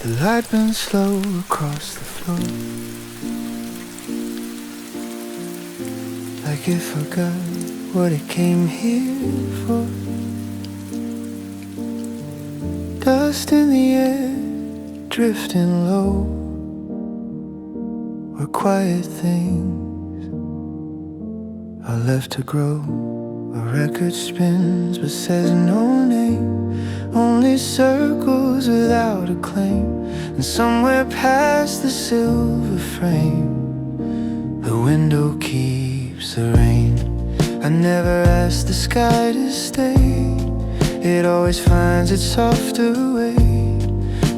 The light bends slow across the floor, like it forgot what it came here for. Dust in the air, drifting low, where quiet things are left to grow. A record spins but says no name, only circles without a claim. And somewhere past the silver frame, the window keeps the rain. I never asked the sky to stay, it always finds its softer way.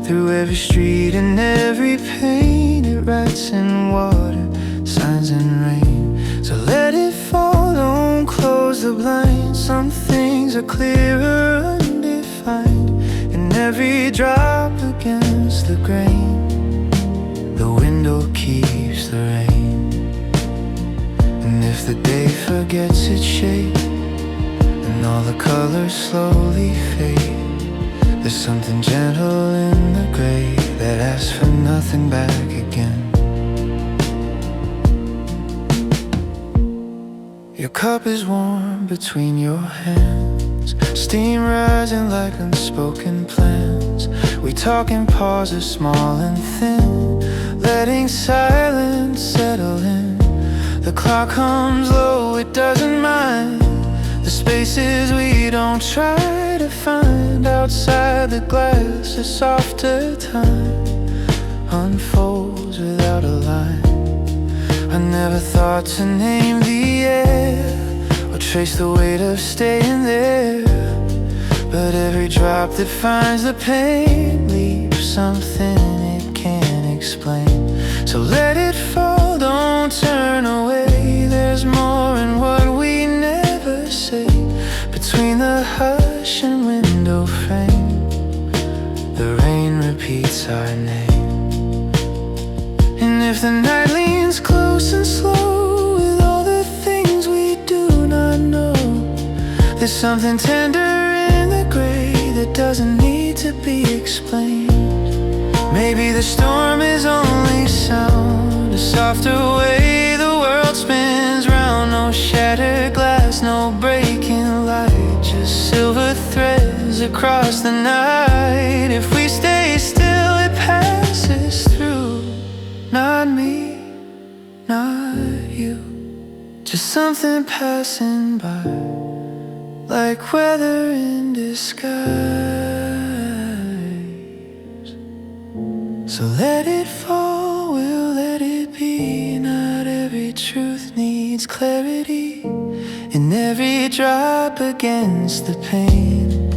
Through every street and every pane, it writes in water, signs in rain. So let it fall, don't close the blinds. Some things are clearer, undefined. And every drop against the grain, the window keeps the rain. And if the day forgets its shape, and all the colors slowly fade, there's something gentle in the gray that asks for nothing back again. Your cup is warm between your hands, steam rising like unspoken plans. We talk in pauses small and thin, letting silence settle in. The clock hums low, it doesn't mind the spaces we don't try to find. Outside the glass, a softer time unfolds without a line. I never thought to name the air or trace the weight of staying there, but every drop that finds the pain leaves something it can't explain. So let it fall, don't turn away. There's more in what we never say. Between the hush and window frame, the rain repeats our name. And if the night leans close and slow, with all the things we do not know, there's something tender in the gray that doesn't need to be explained. Maybe the storm is only sound, a softer way the world spins round. No shattered glass, no breaking light, just silver threads across the night. If we stay still, it passes through. Not me, not you, just something passing by, like weather in disguise. So let it fall, we'll let it be. Not every truth needs clarity. In every drop against the pain,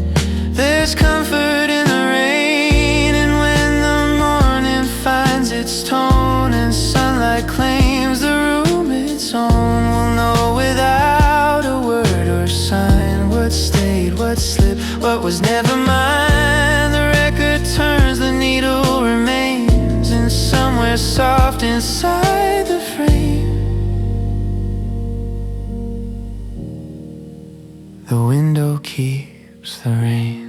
there's comfort in the rain. And when the morning finds its tone and sunlight claims the room its own, we'll know without a word or sign what stayed, what slipped, what was never mine. The record turns, the needle remains, and somewhere soft inside the frame, the window keeps the rain.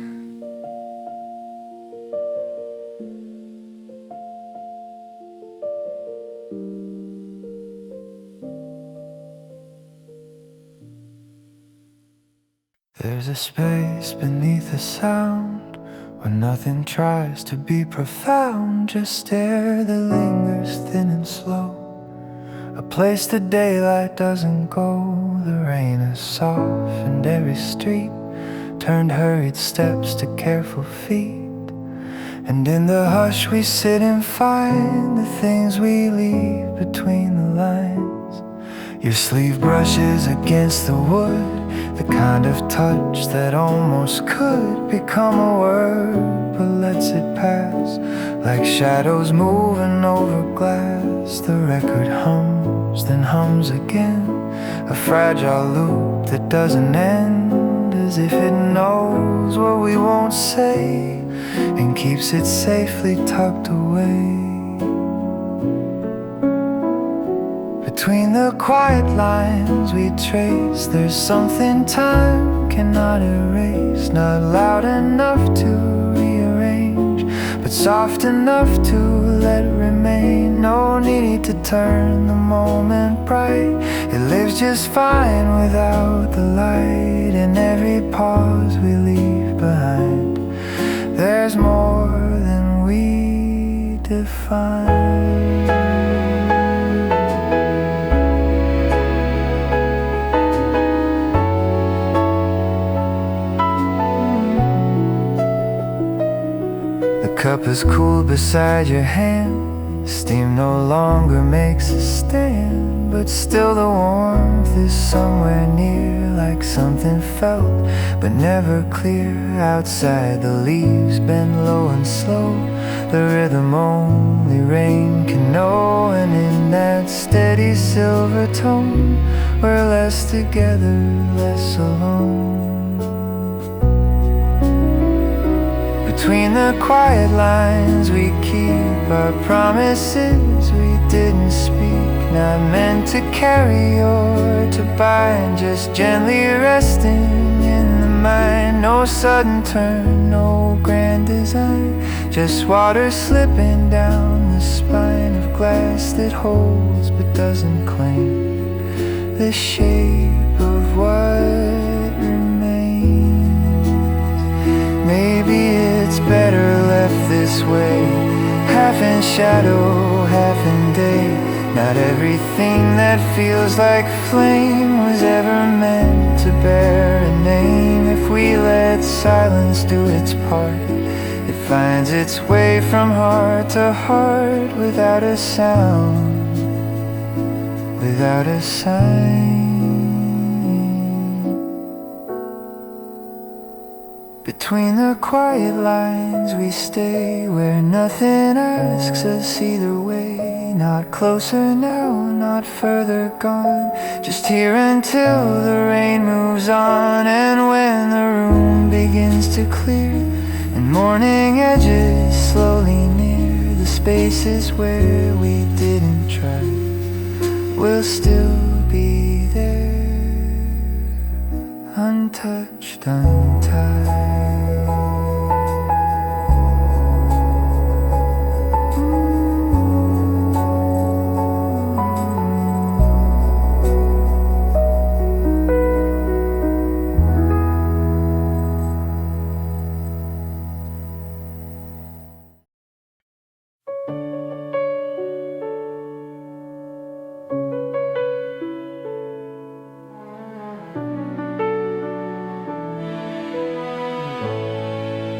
There's a space beneath the sound where nothing tries to be profound, just air that lingers thin and slow. A place the daylight doesn't go. The rain has softened every street, turned hurried steps to careful feet. And in the hush we sit and find the things we leave between the lines. Your sleeve brushes against the wood, the kind of touch that almost could become a word, but lets it pass like shadows moving over glass. The record hums, then hums again, a fragile loop that doesn't end, as if it knows what we won't say and keeps it safely tucked away. Between the quiet lines we trace, there's something time cannot erase, not loud enough to rearrange, but but soft enough to let remain. No need to turn the moment bright. It lives just fine without the light. In every pause we leave behind, there's more than we define. The cup is cool beside your hand. Steam no longer makes a stand, but still the warmth is somewhere near, like something felt but never clear. Outside the leaves bend low and slow, the rhythm only rain can know. And in that steady silver tone, we're less together, less alone. Between the quiet lines we keep our promises we didn't speak, not meant to carry or to bind, just gently resting in the mind. No sudden turn, no grand design, just water slipping down the spine of glass that holds but doesn't claim the shape of what remains. Maybe it's better left this way, half in shadow, half in day. Not everything that feels like flame was ever meant to bear a name. If we let silence do its part, it finds its way from heart to heart, without a sound, without a sign. Between the quiet lines we stay, where nothing asks us either way. Not closer now, not further gone, just here until the rain moves on. And when the room begins to clear and morning edges slowly near, the spaces where we didn't try will still be there, untouched, untied.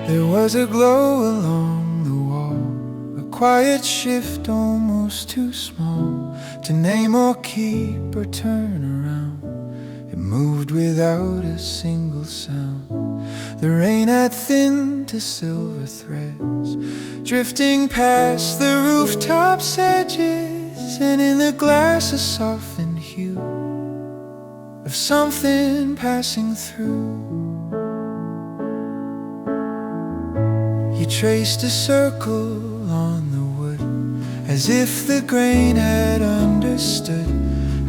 There was a glow along the wall, a quiet shift almost too small to name or keep or turn around. It moved without a single sound. The rain had thinned to silver threads, drifting past the rooftop's edges, and in the glass a softened hue of something passing through. You traced a circle on the wood, as if the grain had understood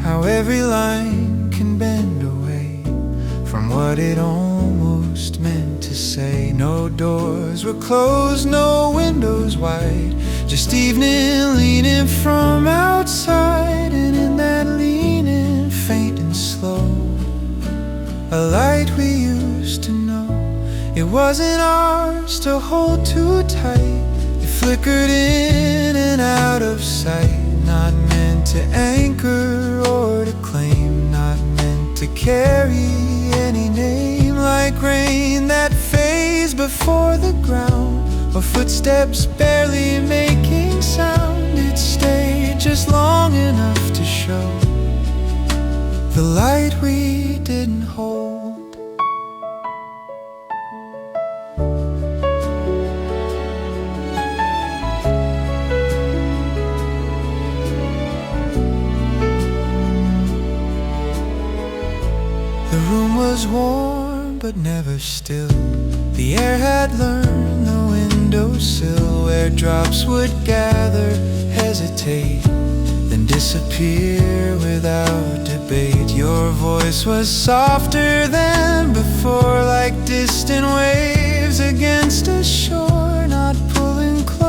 how every line can bend away from what it almost meant to say. No doors were closed, no windows wide, just evening leaning from outside. And in that leaning, faint and slow, a light we used to know. It wasn't ours to hold too tight. It flickered in and out of sight, not meant to anchor or to claim, not meant to carry any name. Like rain that fades before the ground, or footsteps barely making sound. It stayed just long enough to show the light we didn't hold. The room was warm but never still. The air had learned the windowsill, where drops would gather, hesitate, then disappear without debate. Your voice was softer than before, like distant waves against a shore, not pulling close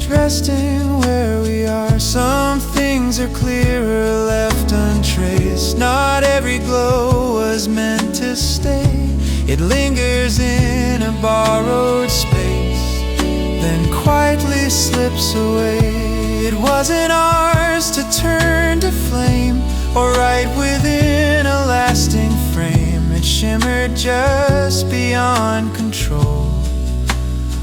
just resting where we are. Some things are clearer, left untraced. Not every glow was meant to stay. It lingers in a borrowed space, then quietly slips away. It wasn't ours to turn to flame, or right within a lasting frame. It shimmered just beyond control,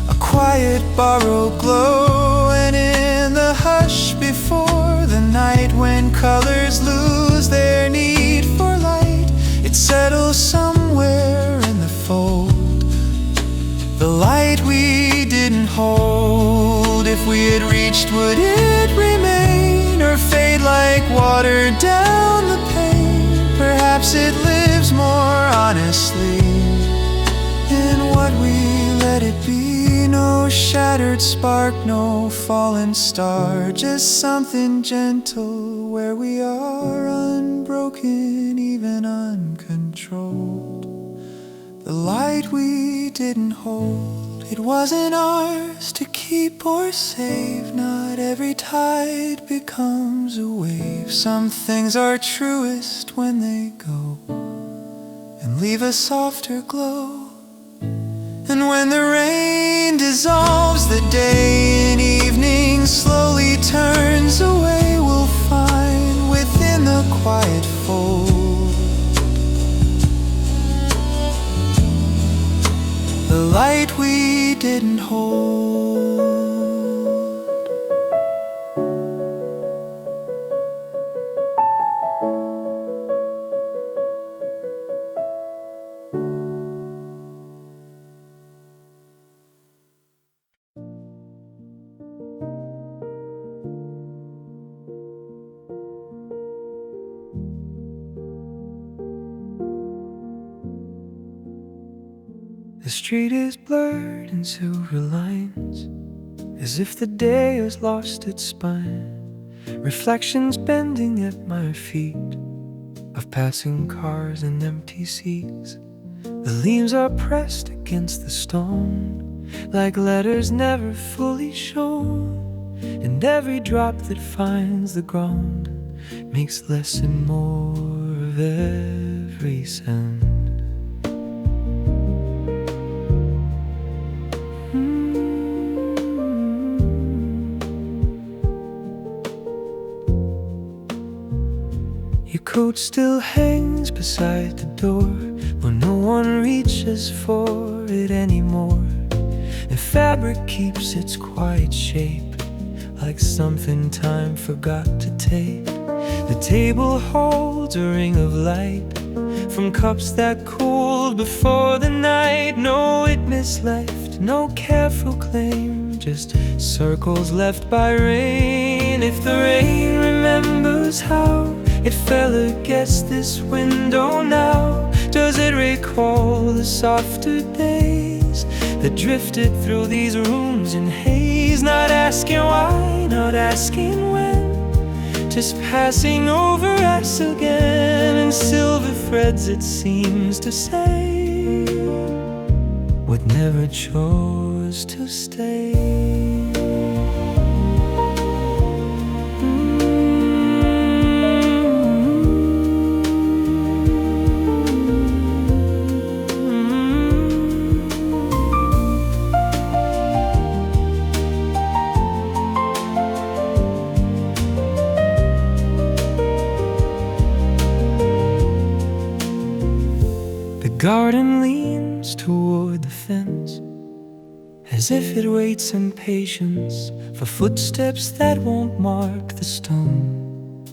a quiet borrowed glow. And in the hush before the night, when colors lose their need for light, it settles somewhere in the fold, the light we didn't hold. If we had reached, would it remain, or fade like water down the pane? Perhaps it lives more honestly in what we let it be. No shattered spark, no fallen star, just something gentle where we are, unbroken, even uncontrolled. The light we didn't hold, it wasn't ours to keep or save. Not every tide becomes a wave. Some things are truest when they go and leave a softer glow. And when the rain dissolves the day and evening slowly turns away, we'll find within the quiet fold the light we didn't hold. The street is blurred in silver lines, as if the day has lost its spine. Reflections bending at my feet, of passing cars and empty seats. The leaves are pressed against the stone, like letters never fully shown. And every drop that finds the ground makes less and more of every sound. Your coat still hangs beside the door, when no one reaches for it anymore. And fabric keeps its quiet shape, like something time forgot to take. The table holds a ring of light from cups that cooled before the night. No witness left, no careful claim, just circles left by rain. If the rain remembers how it fell against this window now, does it recall the softer days that drifted through these rooms in haze? Not asking why, not asking when, just passing over us again. In silver threads it seems to say what never chose to stay. The garden leans toward the fence, as if it waits in patience for footsteps that won't mark the stone,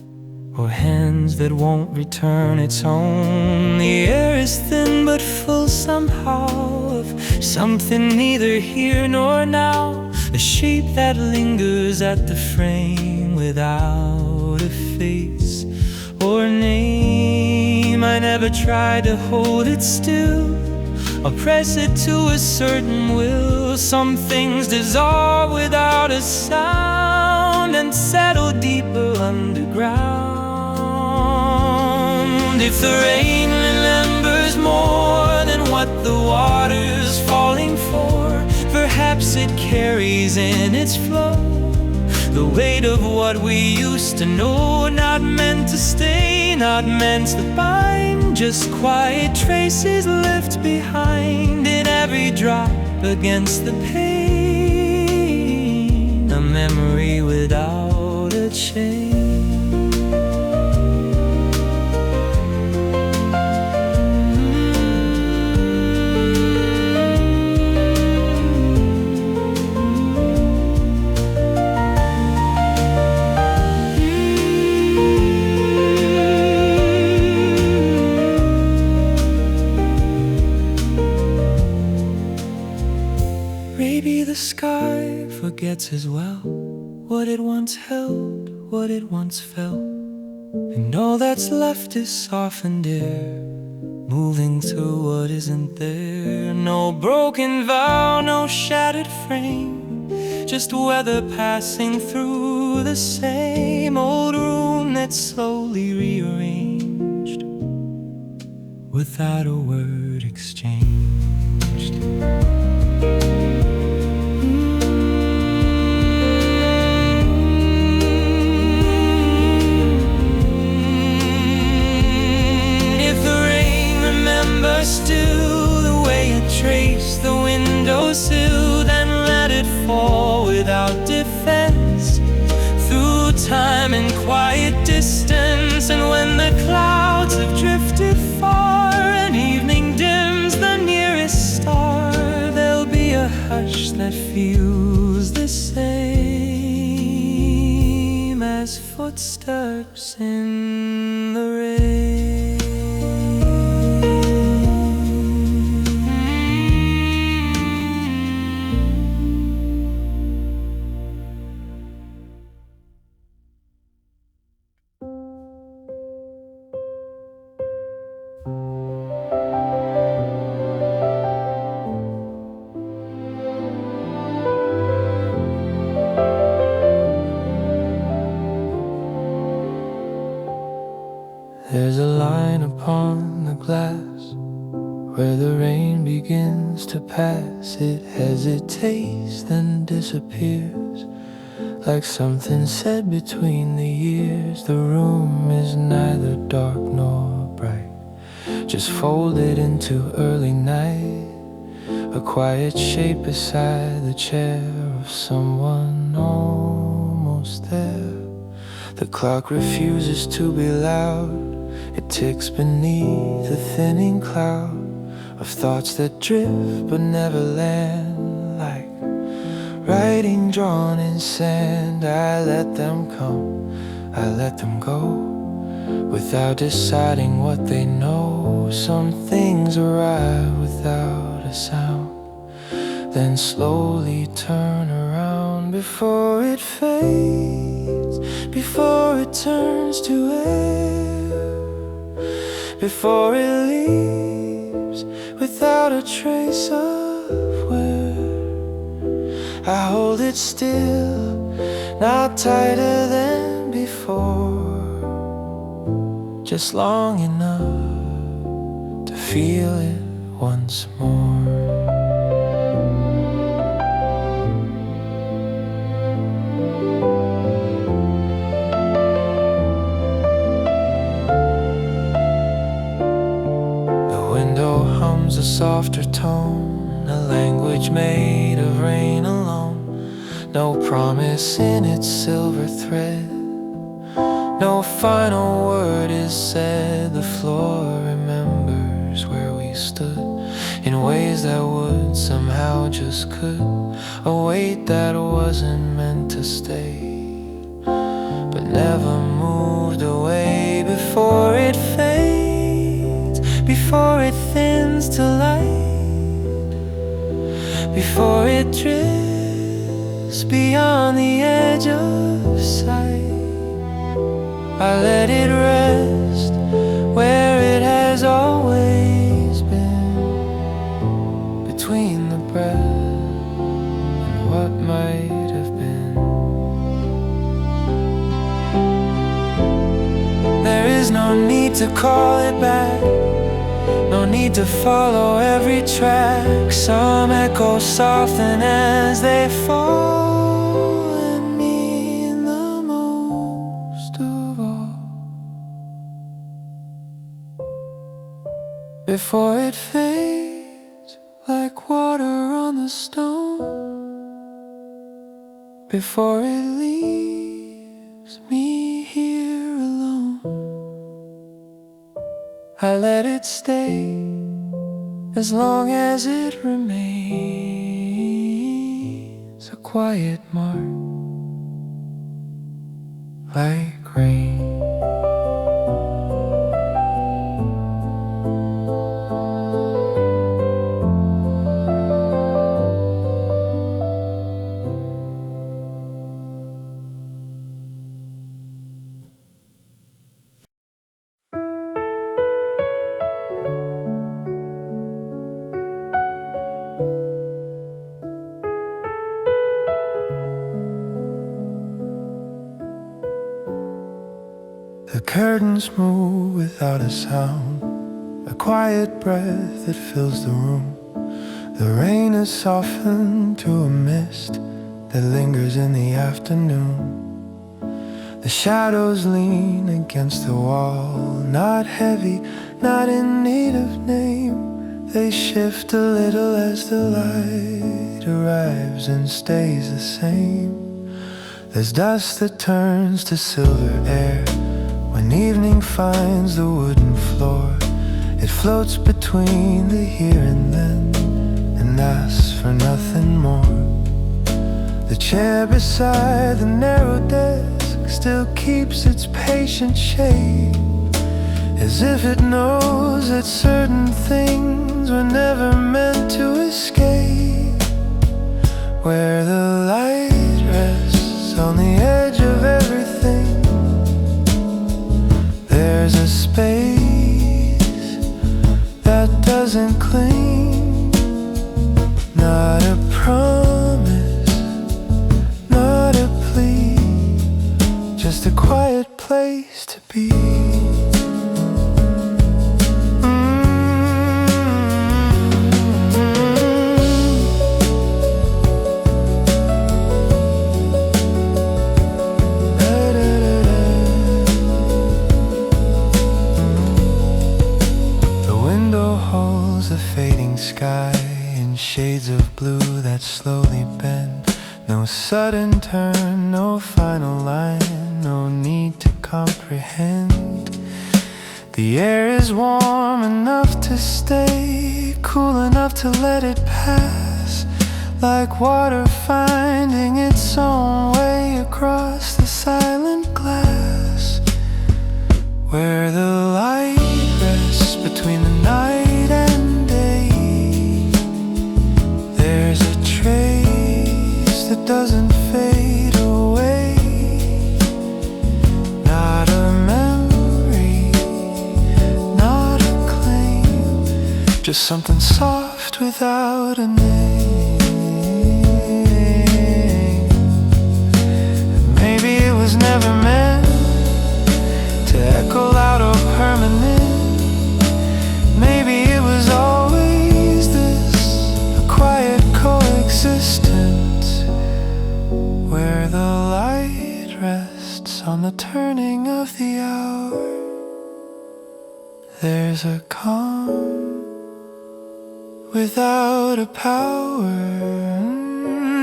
or hands that won't return its own. The air is thin but full somehow of something neither here nor now, a shape that lingers at the frame without a face or name. I never tried to hold it still or press it to a certain will. Some things dissolve without a sound and settle deeper underground. If the rain remembers more than what the water's falling for, perhaps it carries in its flow the weight of what we used to know. Not meant to stay, not meant to bind, just quiet traces left behind in every drop against the pane. A memory without a chain. Maybe the sky forgets as well what it once held, what it once felt, and all that's left is softened air, moving through what isn't there. No broken vow, no shattered frame, just weather passing through the same old room that's slowly rearranged without a word exchanged. Still the way it traced the windowsill, then let it fall without defense through time and quiet distance. And when the clouds have drifted far and evening dims the nearest star, there'll be a hush that feels the same as footsteps in the rain. There's a line upon the glass where the rain begins to pass. It hesitates, then disappears, like something said between the years. The room is neither dark nor bright, just folded into early night, a quiet shape beside the chair of someone almost there. The clock refuses to be loud, it ticks beneath a thinning cloud of thoughts that drift but never land, like writing drawn in sand. I let them come, I let them go, without deciding what they know. Some things arrive without a sound, then slowly turn around before it fades, before it turns to air, before it leaves without a trace of where. I hold it still, not tighter than before, just long enough to feel it once more. A softer tone, a language made of rain alone. No promise in its silver thread, no final word is said. The floor remembers where we stood in ways that would, somehow just could. A weight that wasn't meant to stay, but never moved away. Before it fades, before it thins to light, before it drifts beyond the edge of sight, I let it rest where it has always been, between the breath and what might have been. There is no need to call it back, no need to follow every track. Some echoes soften as they fall, and me in before it fades like water on the stone, before it leaves me here alone. I let it stay as long as it remains a quiet mark, like rain. The curtains move without a sound, a quiet breath that fills the room. The rain is softened to a mist that lingers in the afternoon. The shadows lean against the wall, not heavy, not in need of name. They shift a little as the light arrives and stays the same. There's dust that turns to silver air when evening finds the wooden floor. It floats between the here and then and asks for nothing more. The chair beside the narrow desk still keeps its patient shape, as if it knows that certain things were never meant to escape. Where the light rests on the edge of everything, there's a space that doesn't cling. Not a promise, not a plea, just a quiet place to be. The fading sky in shades of blue that slowly bend. No sudden turn, no final line, no need to comprehend. The air is warm enough to stay, cool enough to let it pass, like water finding its own way across the silent glass. Where the light rests between the night and day, there's a trace that doesn't fade away. Not a memory, not a claim, just something soft without a name. And maybe it was never meant to echo loud or permanent. Maybe it was always this, a quiet coexistence, where the light rests on the turning of the hour. There's a calm without a power,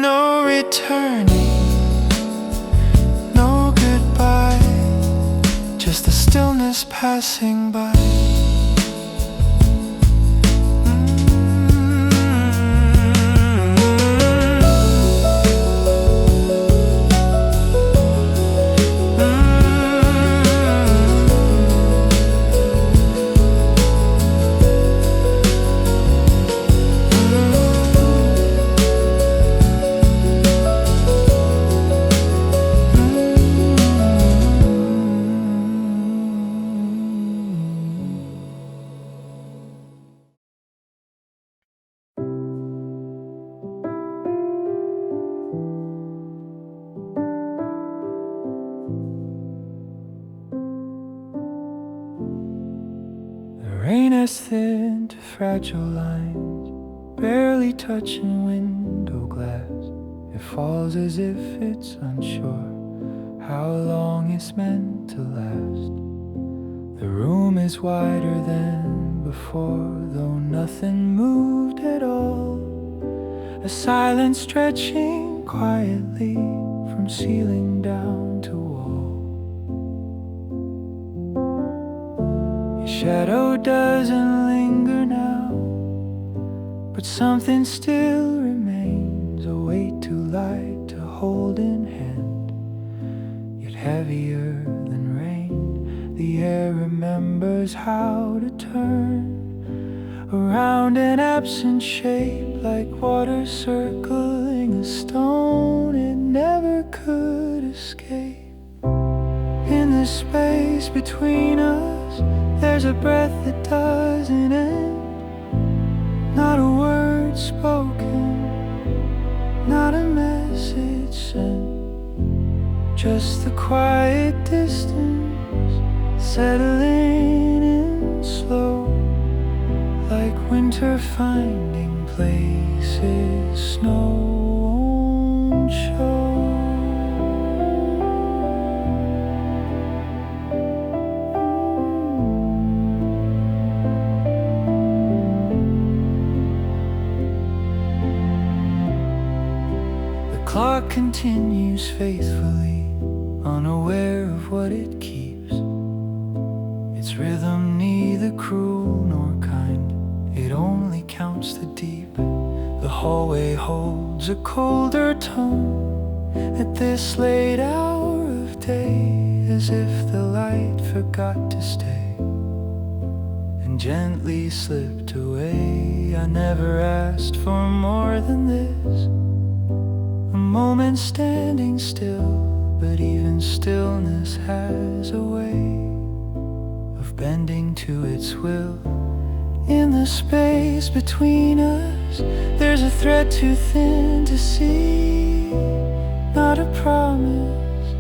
no returning, no goodbye, just the stillness passing by. Rain has thinned to fragile lines, barely touching window glass. It falls as if it's unsure how long it's meant to last. The room is wider than before. before, though nothing moved at all. A silence stretching quietly from ceiling down to wall. Your shadow doesn't linger now, but something still remains, a weight too light to hold in hand, yet heavier than rain. The air remembers how to turn around an absent shape, like water circling a stone it never could escape. In the space between us, there's a breath that doesn't end. Not a word spoken, not a message sent, just the quiet distance settling in slow, like winter finding places snow won't show. The clock continues faithfully, unaware of what it keeps. Its rhythm neither cruel nor kind, it only counts the deep. The hallway holds a colder tone at this late hour of day, as if the light forgot to stay and gently slipped away. I never asked for more than this, a moment standing still, but even stillness has a way of bending to its will. In the space between us, there's a thread too thin to see, not a promise,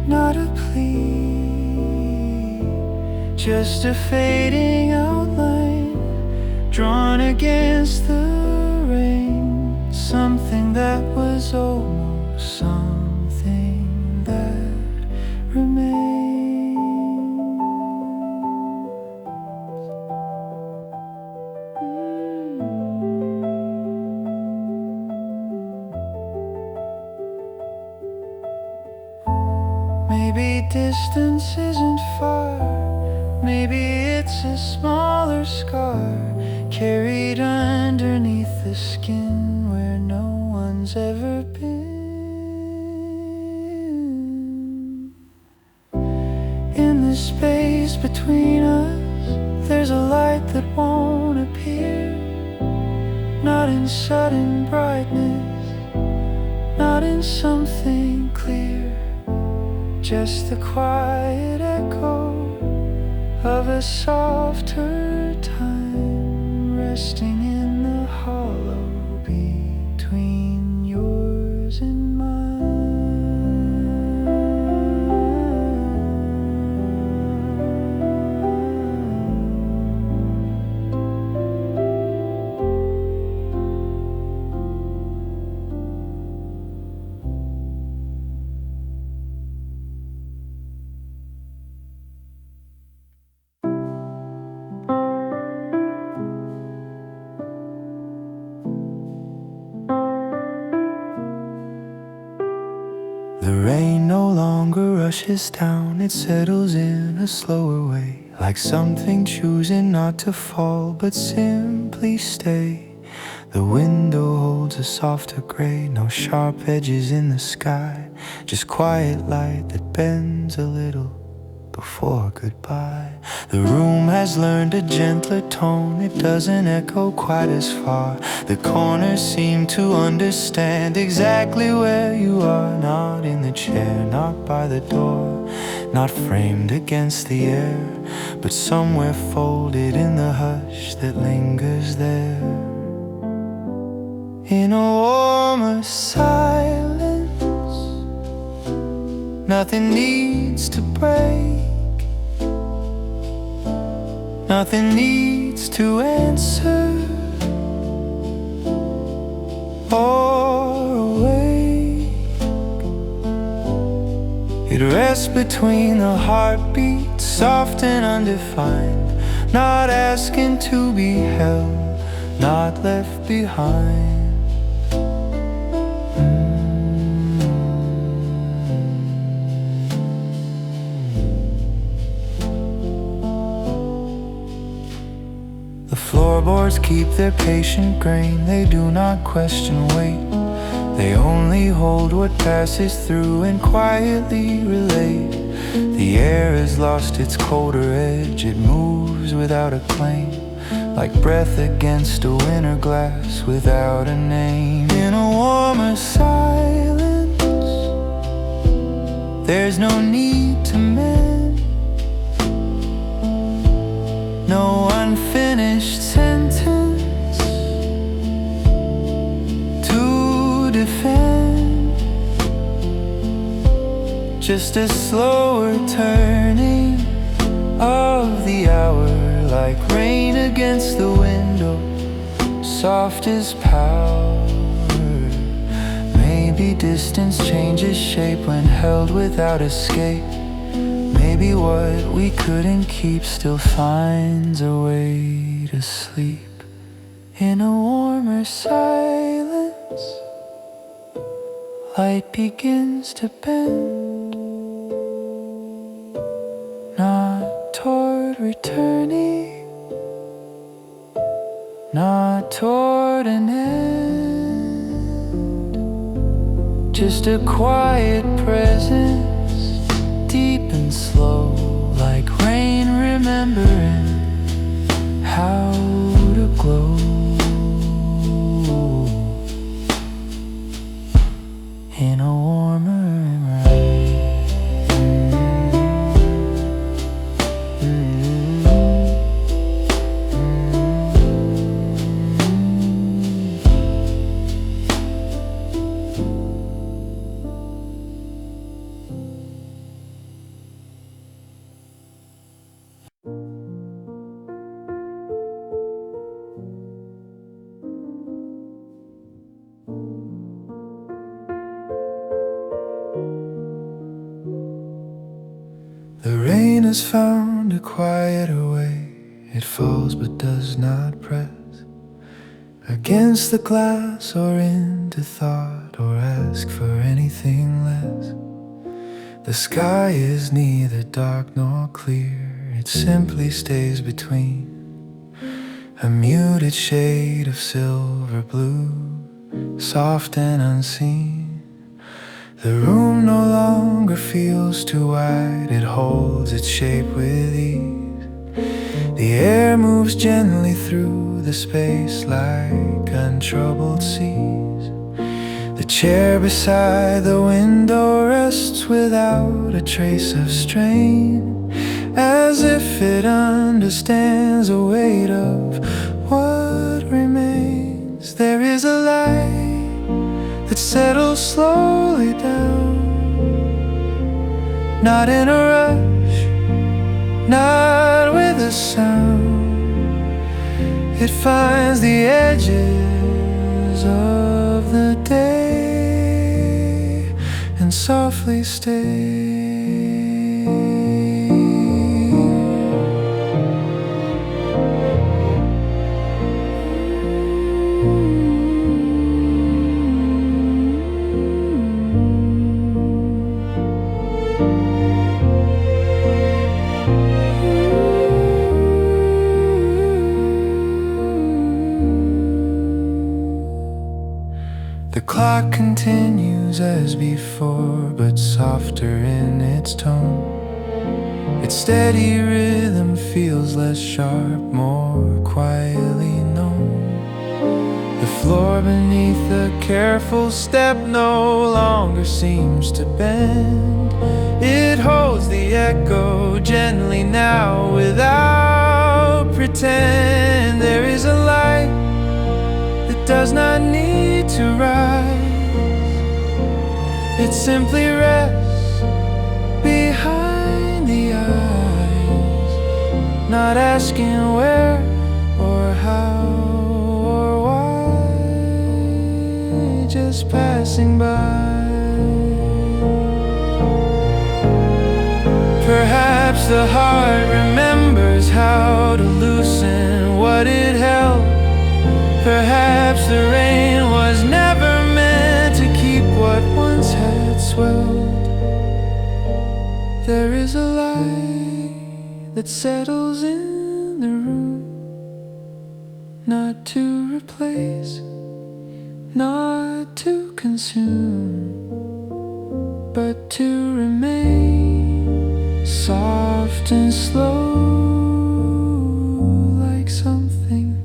not a plea, just a fading outline drawn against the rain. Something that was almost something that remains. Maybe distance isn't far, maybe it's a smaller scar carried underneath the skin where no one's ever been. In the space between us, there's a light that won't appear, not in sudden brightness, not in something clear, just the quiet echo of a softer time, resting in the hollow between yours and mine. The rain no longer rushes down, it settles in a slower way, like something choosing not to fall but simply stay. The window holds a softer gray, no sharp edges in the sky, just quiet light that bends a little before goodbye. The room has learned a gentler tone, it doesn't echo quite as far. The corners seem to understand exactly where you are, not in the chair, not by the door, not framed against the air, but somewhere folded in the hush that lingers there. In a warmer silence, nothing needs to break, nothing needs to answer or awake. It rests between the heartbeats, soft and undefined, not asking to be held, not left behind. The floorboards keep their patient grain, they do not question weight. They only hold what passes through and quietly relate. The air has lost its colder edge, it moves without a claim, like breath against a winter glass without a name. In a warmer silence, there's no need to mend, no unfinished sentence to defend, just a slower turning of the hour, like rain against the window, soft as power. Maybe distance changes shape when held without escape. Maybe what we couldn't keep still finds a way to sleep. In a warmer silence, light begins to bend, not toward returning, not toward an end, just a quiet presence, deep and slow, like rain remembering how to glow. In a warmer The rain has found a quieter way. It falls but does not press against the glass or into thought, or ask for anything less. The sky is neither dark nor clear, it simply stays between, a muted shade of silver blue, soft and unseen. The room no longer feels too wide, it holds its shape with ease. The air moves gently through the space like untroubled seas. The chair beside the window rests without a trace of strain, as if it understands the weight of what remains. There is a light that settles slowly down, not in a rush, not with a sound. It finds the edges of the day and softly stays. The clock continues as before, but softer in its tone. Its steady rhythm feels less sharp, more quietly known. The floor beneath the careful step no longer seems to bend. It holds the echo gently now without pretend. There is a light that does not need to rise, it simply rests behind the eyes, not asking where or how or why, just passing by. Perhaps the heart remembers how to lose that settles in the room, not to replace, not to consume, but to remain soft and slow, like something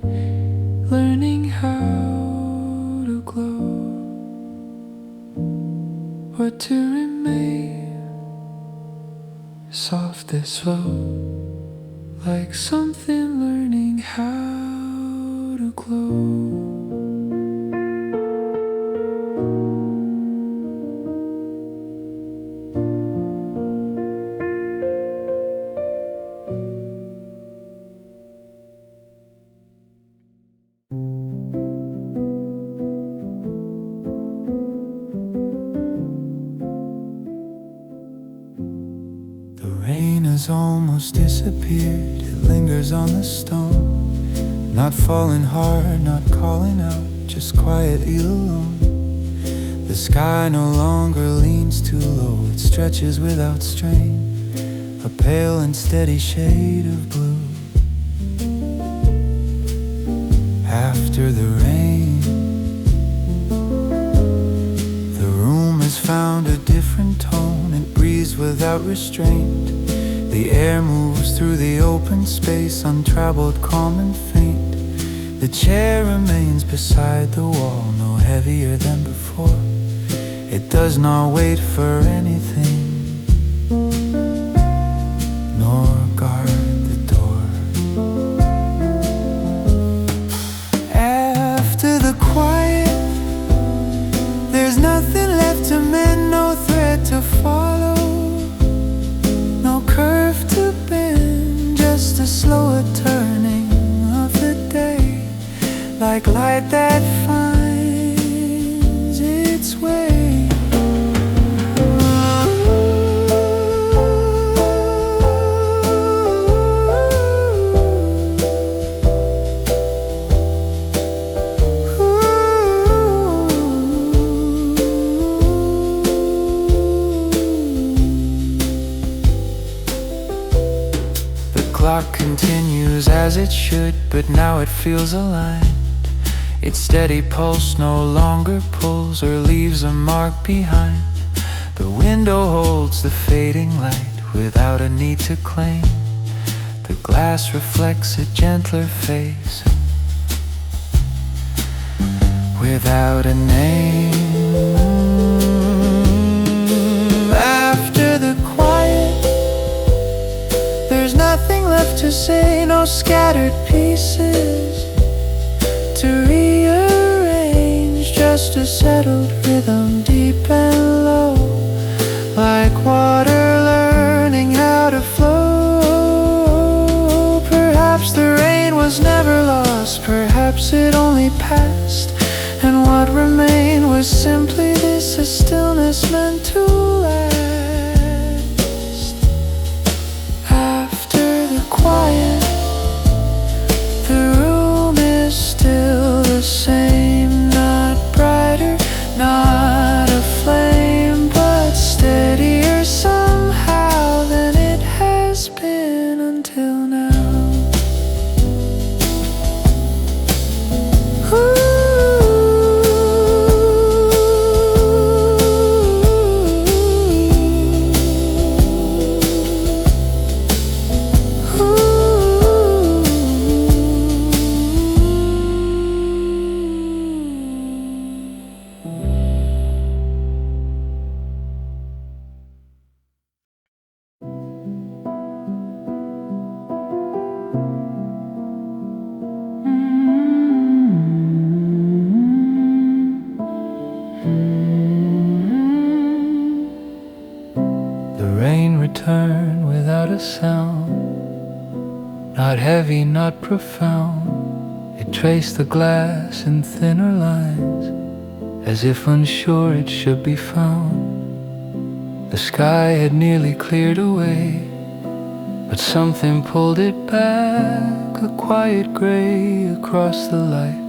learning how to glow, or to remain soft and slow, like something learning how to glow. The rain has almost disappeared. It lingers on the stone, not falling hard, not calling out, just quietly alone. The sky no longer leans too low, it stretches without strain, a pale and steady shade of blue. After the rain, the room has found a different tone. It breathes without restraint. The air moves through the open space, untraveled, calm and faint. The chair remains beside the wall, no heavier than before. It does not wait for anything, nor guard the door. After the quiet, there's nothing left to mend, no thread to follow, no curve to bend, just a slower turning of the day, like light that finds its way. The clock continues as it should, but now it feels aligned. Its steady pulse no longer pulls or leaves a mark behind. The window holds the fading light without a need to claim. The glass reflects a gentler face without a name. After the quiet, there's nothing left to say, no scattered pieces to rearrange, just a settled rhythm, deep and low, like water learning how to flow. Perhaps the rain was never lost, perhaps it only passed, and what remained was simply this, a stillness meant to last. After the quiet, the room is still the same, not brighter, not aflame, but steadier somehow than it has been until now. The rain returned without a sound, not heavy, not profound. It traced the glass in thinner lines, as if unsure it should be found. The sky had nearly cleared away, but something pulled it back, a quiet gray across the light,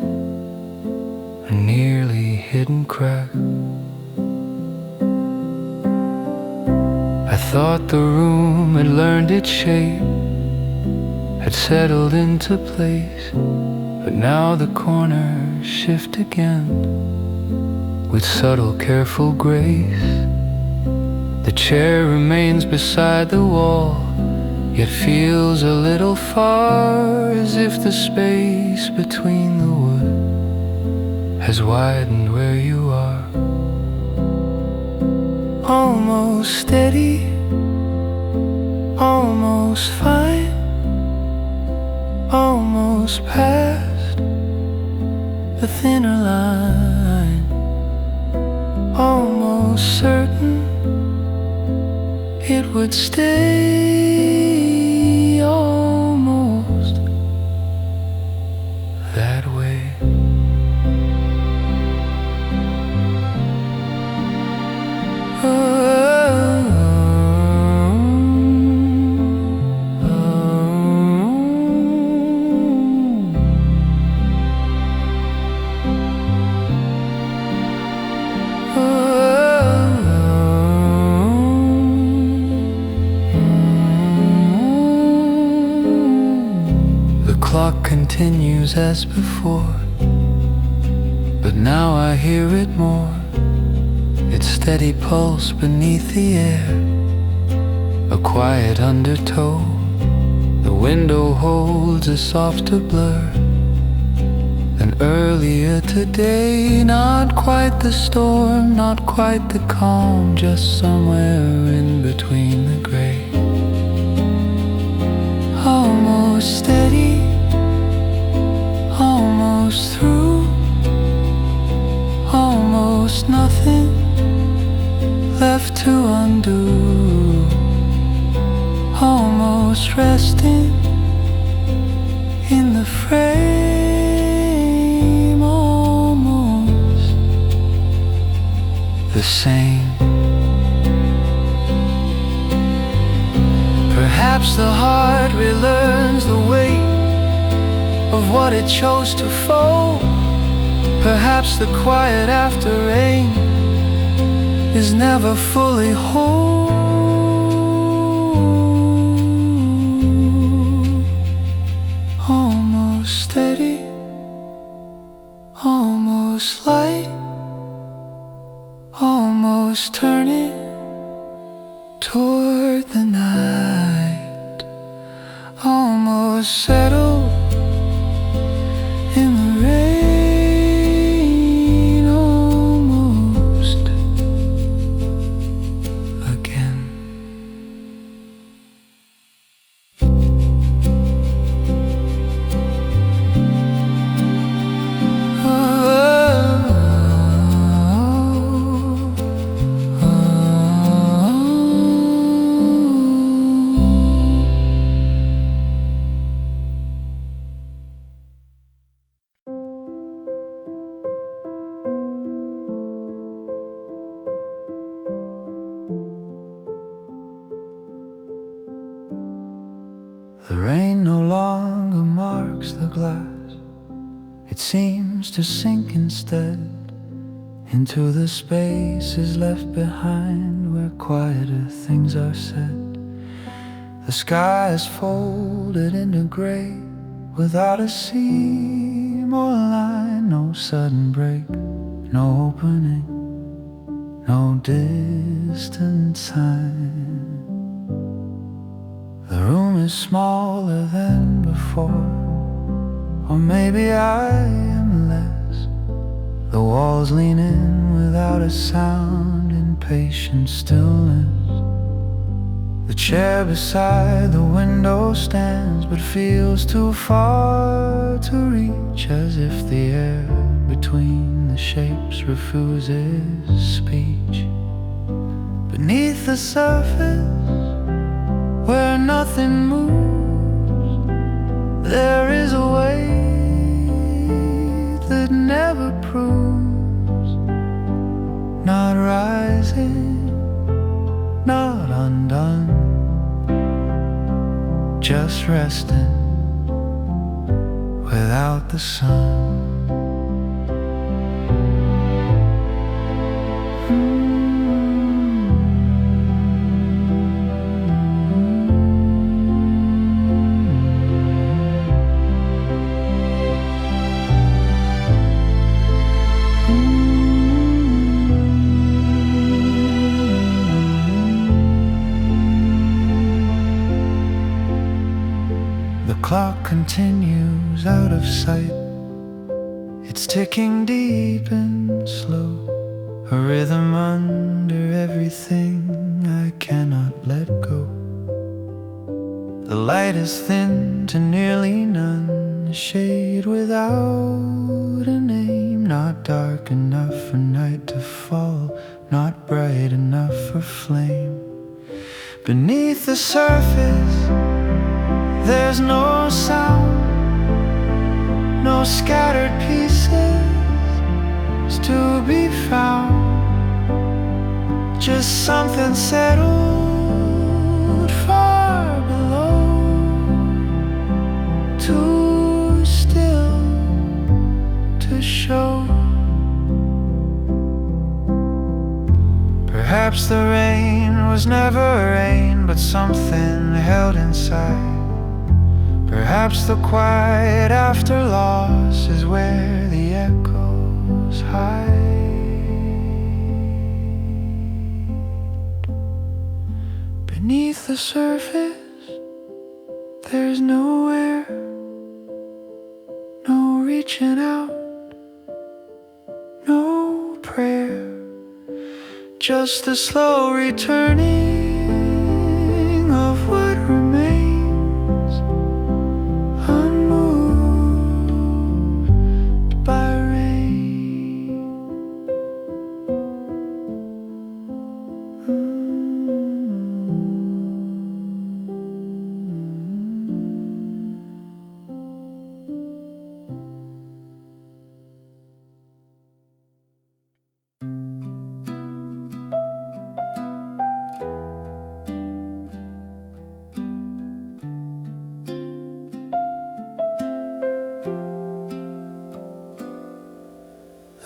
a nearly hidden crack. I thought the room had learned its shape, had settled into place, but now the corners shift again with subtle, careful grace. The chair remains beside the wall, yet feels a little far, as if the space between the wood has widened where you are. Almost steady, almost fine, almost past the thinner line, almost certain it would stay almost that way. The clock continues as before, but now I hear it more, its steady pulse beneath the air, a quiet undertow. The window holds a softer blur than earlier today. Not quite the storm, not quite the calm, just somewhere in between the gray. Almost steady, almost through, almost nothing left to undo, almost resting in the frame, almost the same. Perhaps the heart relearns the weight of what it chose to fold. Perhaps the quiet after rain is never fully whole. Almost steady, almost light, almost turning toward the night, almost settled in the rain, almost again. The rain no longer marks the glass, it seems to sink instead into the spaces left behind where quieter things are said. The sky is folded into gray without a seam or line, no sudden break, no opening, no distant sign. The room is smaller than before, or maybe I am less. The walls lean in without a sound in patient stillness. The chair beside the window stands, but feels too far to reach, as if the air between the shapes refuses speech. Beneath the surface, where nothing moves, there is a weight that never proves, not rising, not undone, just resting without the sun. continues out of sight. It's ticking deep and slow, a rhythm under everything I cannot let go. The light is thin to nearly none, a shade without a name. Not dark enough for night to fall, not bright enough for flame. Beneath the surface, there's no sound, no scattered pieces to be found. Just something settled far below, too still to show. Perhaps the rain was never rain, but something held inside. Perhaps the quiet after loss is where the echoes hide. Beneath the surface, there's nowhere, no reaching out, no prayer, just the slow returning of what remains, unmoved by rain.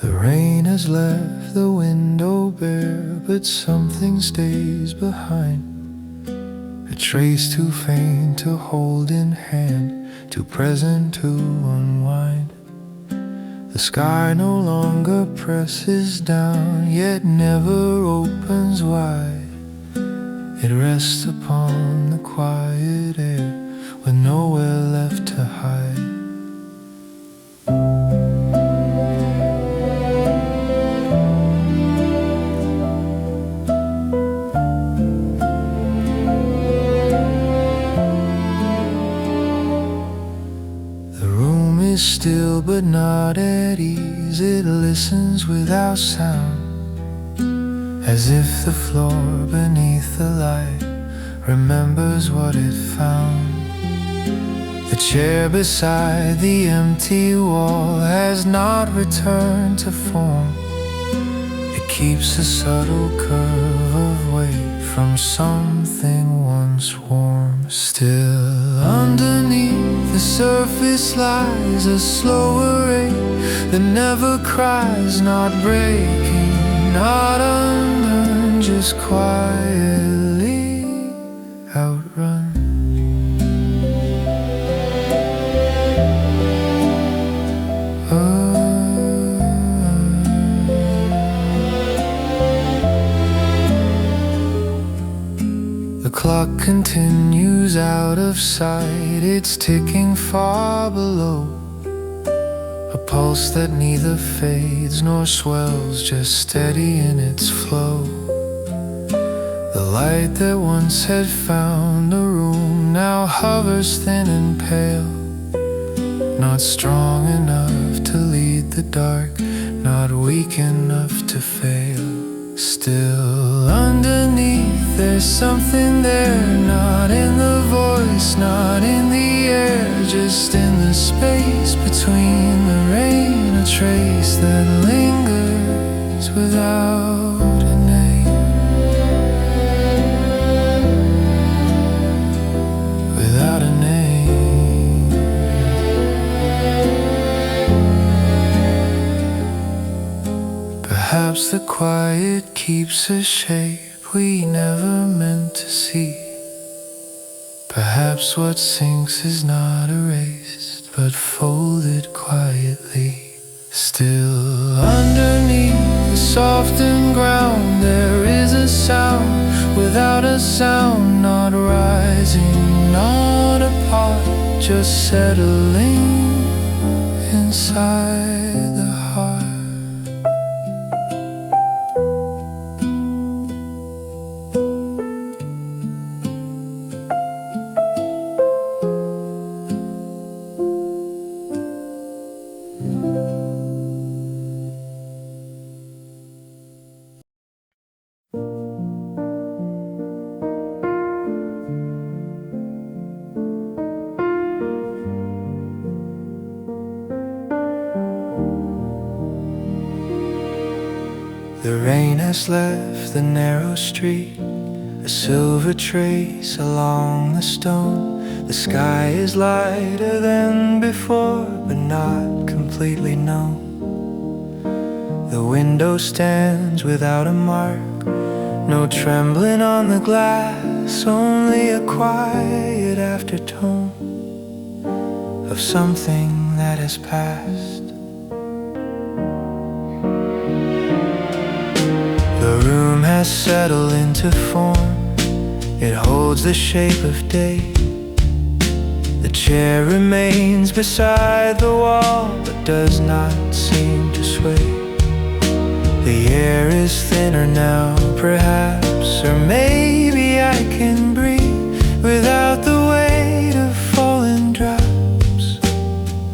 The rain has left the window bare, but something stays behind. A trace too faint to hold in hand, too present to unwind. The sky no longer presses down, yet never opens wide. It rests upon the quiet air, with nowhere left to hide. Still but not at ease, it listens without sound, as if the floor beneath the light remembers what it found. The chair beside the empty wall has not returned to form. It keeps a subtle curve of weight from something once warm. Still underneath the surface lies a slower rate that never cries, not breaking, not undone, just quietly outrun. The clock continues out of sight, it's ticking far below. A pulse that neither fades nor swells, just steady in its flow. The light that once had found the room now hovers thin and pale, not strong enough to lead the dark, not weak enough to fail. Still underneath there's something there, not in the voice, not in the air, just in the space between the rain, a trace that lingers without a name, without a name. Perhaps the quiet keeps a shape we never meant to see. Perhaps what sinks is not erased, but folded quietly. Still underneath the softened ground there is a sound without a sound, not rising, not apart, just settling inside the heart. The rain has left the narrow street, a silver trace along the stone. The sky is lighter than before, but not completely known. The window stands without a mark, no trembling on the glass, only a quiet aftertone of something that has passed. The room has settled into form, it holds the shape of day. The chair remains beside the wall, but does not seem to sway. The air is thinner now, perhaps, or maybe I can breathe without the weight of falling drops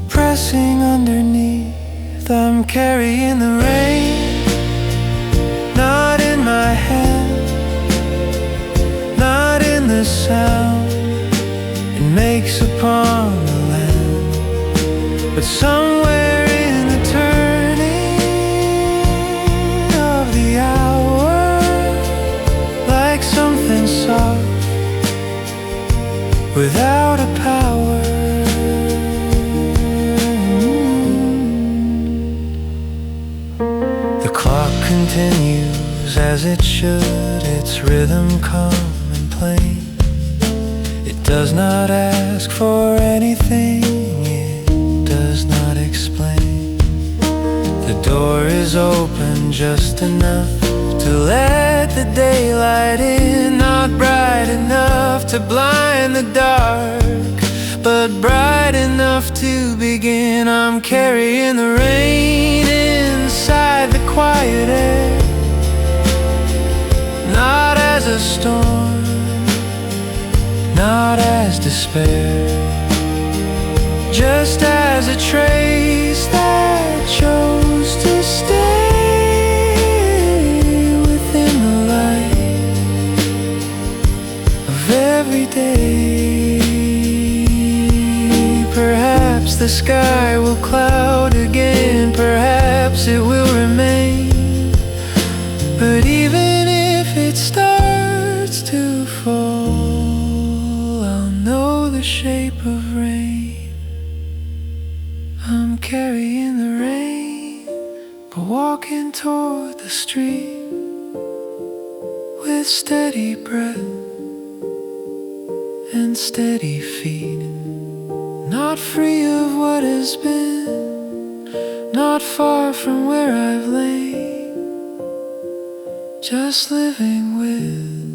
pressing underneath. I'm carrying the rain, not in my hand, not in the sound it makes upon the land, but somewhere in the turning of the hour, like something soft without a power. The clock continues as it should, its rhythm calm and plain. It does not ask for anything, it does not explain. The door is open just enough to let the daylight in, not bright enough to blind the dark, but bright enough to begin. I'm carrying the rain inside the quiet air, not as a storm, not as despair, just as a trace that chose to stay within the light of every day. Perhaps the sky will cloud again, perhaps it will remain, but even if it starts to fall, I'll know the shape of rain. I'm carrying the rain, but walking toward the street with steady breath and steady feet, not free of what has been, not far from where I've lain, just living with